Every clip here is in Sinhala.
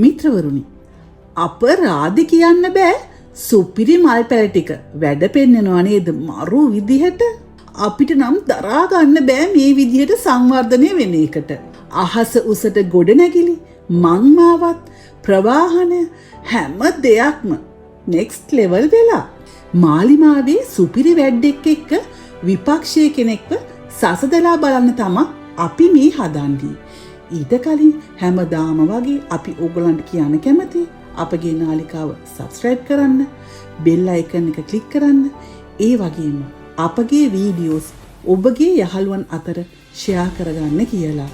මිත්‍රවරුනි, අපරාධ කියන්න බෑ සුපිරි මල් පැල ටික වැඩ පෙන්නනවා නේද මරු විදිහට. අපිට නම් දරා ගන්න බෑ මේ විදිහට සංවර්ධනය වෙන එකට. අහස උසට ගොඩනැගිලි, මංමාවත්, ප්‍රවාහන හැම දෙයක්ම නෙක්ස්ට් ලෙවල් වෙලා. මාලිමාවේ සුපිරි වැඩෙක් එක්ක විපක්ෂයේ කෙනෙක්ව සසදලා බලන්න තමයි අපි මේ හදන්නේ. ඊට කලින් හැමදාම වගේ අපි ඕගොල්ලන්ට කියන්න කැමතියි අපගේ නාලිකාව සබ්ස්ක්‍රයිබ් කරන්න, බෙල් අයිකන් එක ක්ලික් කරන්න, ඒ වගේම අපගේ වීඩියෝස් ඔබගේ යහළුවන් අතර ෂෙයා කරගන්න කියලා.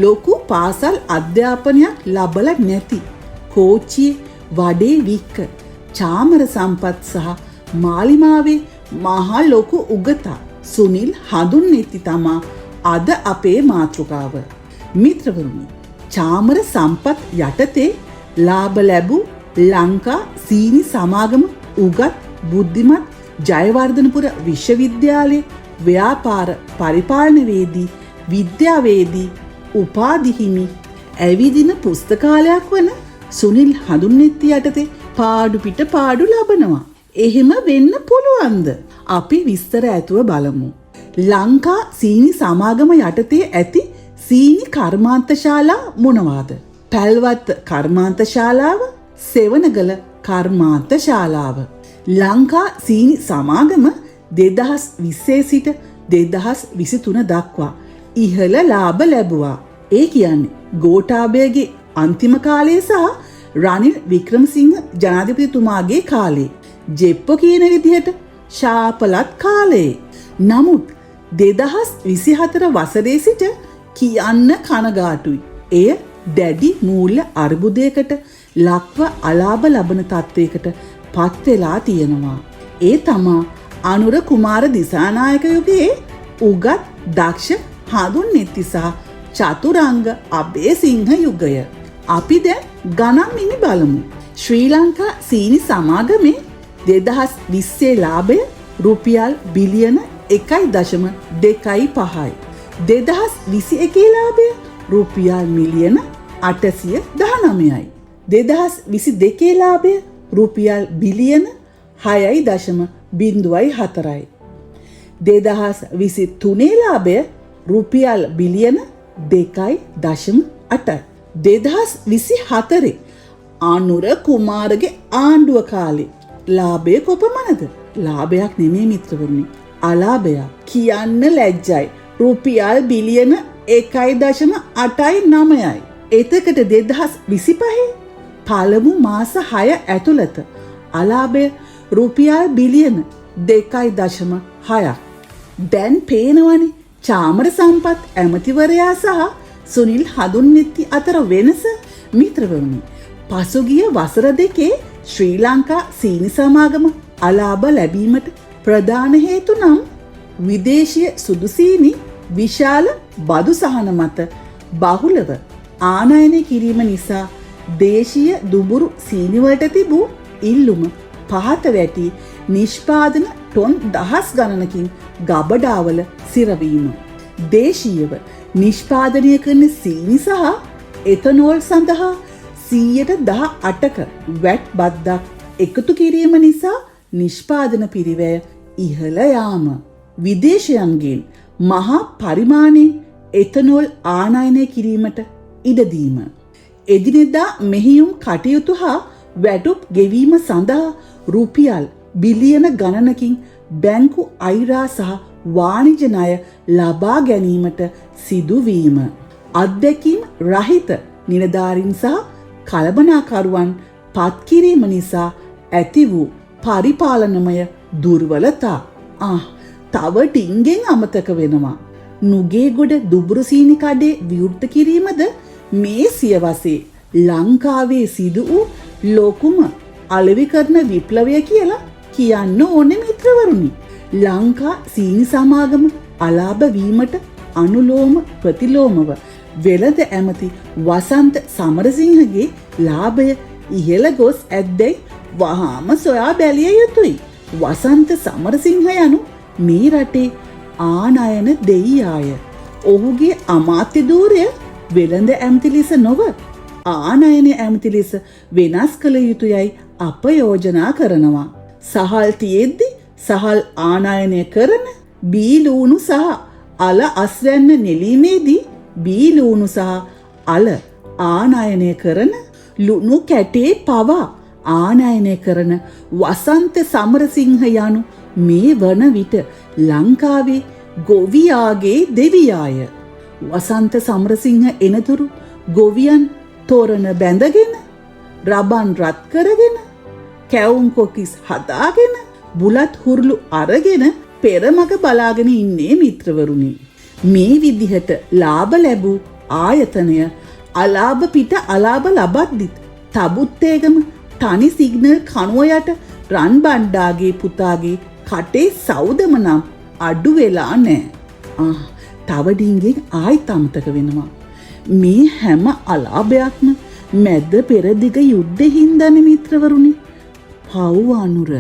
ලොකු පාසල් අධ්‍යාපනයක් ලබලා නැති කෝච්චියේ වඩේ වික්ක චාමර සම්පත් සහ මාලිමාවේ මහා ලොකු උගතා සුනිල් හඳුන්නෙති තමා අද අපේ මාතෘකාව. මිත්‍රවරුනි, චාමර සම්පත් යටතේ ලාභ ලැබූ ලංකා සීනි සමාගම උගත් බුද්ධිමත් ජයවර්ධනපුර විශ්වවිද්‍යාලයේ ව්‍යාපාර පරිපාලනවේදී විද්‍යාවේදී උපාධිහිමි ඇවිදින පුස්තකාලයක් වන සුනිල් හඳුන්නෙති යටතේ පාඩු පිට පාඩු ලබනවා. එහෙම වෙන්න පුළුවන්ද? අපි විස්තර ඇතුව බලමු. ලංකා සීනි සමාගම යටතේ ඇති සීනි කර්මාන්තශාලා මොනවාද? පැල්වත්ත කර්මාන්තශාලාව, සෙවණගල කර්මාන්තශාලාව. ලංකා සීනි සමාගම 2020 සිට 2023 දක්වා ඉහළ ලාභ ලැබුවා. ඒ කියන්නේ ගෝඨාභයගේ අන්තිම කාලයේ සහ රනිල් වික්‍රමසිංහ ජනාධිපතිතුමාගේ කාලේ. ජෙප්පෝ කියන විදිහට ශාපලත් කාලේ. නමුත් 2024 වසරේ සිට කියන්න කනගාටුයි. එය දැඩි මූල්‍ය අර්බුදයකට ලක්ව අලාභ ලබන තත්වයකට පත් වෙලා තියෙනවා. ඒ තමා අනුර කුමාර දිසානායක යුගයේ උගත් දක්ෂ හඳුන්නෙති සහ චතුරංග අබේසිංහ යුගය. අපි දැන් ගණන් මිනි බලමු. ශ්‍රී ලංකා සීනි සමාගමේ 2020 ලාභය රුපියල් බිලියන 1.25යි. 2021 ලාභය රුපියල් මිලියන 819යි. 2022 ලාභය රුපියල් බිලියන 6.04යි. 2023 ලාභය රුපියල් බිලියන 2.8යි. 2024 අනුර කුමාරගේ ආණ්ඩුව කාලේ ලාභය කොපමණද? ලාභයක් නෙමෙයි මිත්‍රවරුනි, අලාභයක්. කියන්න ලැජ්ජයි. රුපියල් බිලියන 1.89යි. එතකට 2025 පළමු මාස 6 ඇතුළත අලාභය රුපියල් බිලියන 2.6ක්. දැන් පේනවනේ චාමර සම්පත් ඇමතිවරයා සහ සුනිල් හඳුන්නෙති අතර වෙනස. මිත්‍රවරුනි, පසුගිය වසර දෙකේ ශ්‍රී ලංකා සීනි සමාගම අලාභ ලැබීමට ප්‍රධාන හේතු නම් විදේශීය සුදු සීනි විශාල බදු සහන මත බහුලව ආනයනය කිරීම නිසා දේශීය දුඹුරු සීනිවලට තිබූ ඉල්ලුම පහත වැටි නිෂ්පාදන ටොන් දහස් ගණනකින් ගබඩාවල සිරවීම. දේශීයව නිෂ්පාදනය කරන සීනි සහ එතනෝල් සඳහා 18%ක වැට් බද්දක් එකතු කිරීම නිසා නිෂ්පාදන පිරිවැය ඉහළ යාම. විදේශයන්ගෙන් මහා පරිමාණයෙන් එතනෝල් ආනයනය කිරීමට ඉඩදීම. එදිනෙදා මෙහෙයුම් කටයුතු හා වැටුප් ගෙවීම සඳහා රුපියල් බිලියන ගණනකින් බැංකු අයිරා සහ වාණිජ ණය ලබා ගැනීමට සිදුවීම. අත්දැකීම් රහිත නිලධාරීන් සහ කළමනාකරුවන් පත්කිරීම නිසා ඇති වූ පරිපාලනමය දුර්වලතා. තව ඩිංගෙන් අමතක වෙනවා. නුගේගොඩ දුබුරු සීනි කඩේ විවෘත කිරීමද මේ සියවසේ ලංකාවේ සිදු වූ ලොකුම අලෙවිකරන විප්ලවය කියලා කියන්න ඕනේ මිත්‍රවරුනි. ලංකා සීනි සමාගම අලාභ වීමට අනුලෝම ප්‍රතිලෝමව වෙළඳ ඇමති වසන්ත සමරසිංහගේ ලාභය ඉහළ ගොස් ඇද්දැයි වහාම සොයා බැලිය යුතුයි. වසන්ත සමරසිංහ යනු මේ රටේ ආනයන දෙයියාය. ඔහුගේ අමාත්‍ය ධූරය වෙළඳ ඇමති ලෙස නොව ආනයන ඇමති ලෙස වෙනස් කළ යුතුයයි අප යෝජනා කරනවා. සහල් තියෙද්දි සහල් ආනයනය කරන බීලූණු සහ අල අස්වැන්න නෙලීමේදී බීලූණු සහ අල ආනයනය කරන ලුණු කැටේ පවා ආනයනය කරන වසන්ත සමරසිංහ යනු මේ වන විට ලංකාවේ ගොවියාගේ දෙවියාය. වසන්ත සමරසිංහ එනතුරු ගොවියන් තෝරණ බැඳගෙන රබන් රත් කරගෙන කැවුම් කොකිස් හදාගෙන බුලත් හුරුළු අරගෙන පෙරමග බලාගෙන ඉන්නේ මිත්‍රවරුනි. මේ විදිහට ලාභ ලැබූ ආයතනය අලාභ පිට අලාභ ලබද්දිත් තබුත්තේගම තනි සිග්නල් කනුව යට රන් බණ්ඩාගේ පුතාගේ කටේ සෞදම නම් අඩු වෙලා නෑ. තවඩින්ගෙන් ආයිත් අමතක වෙනවා. මේ හැම අලාභයක්ම මැද්ද පෙරදිග යුද්ධෙ හින්දානේ මිත්‍රවරුනි. පව් අනුර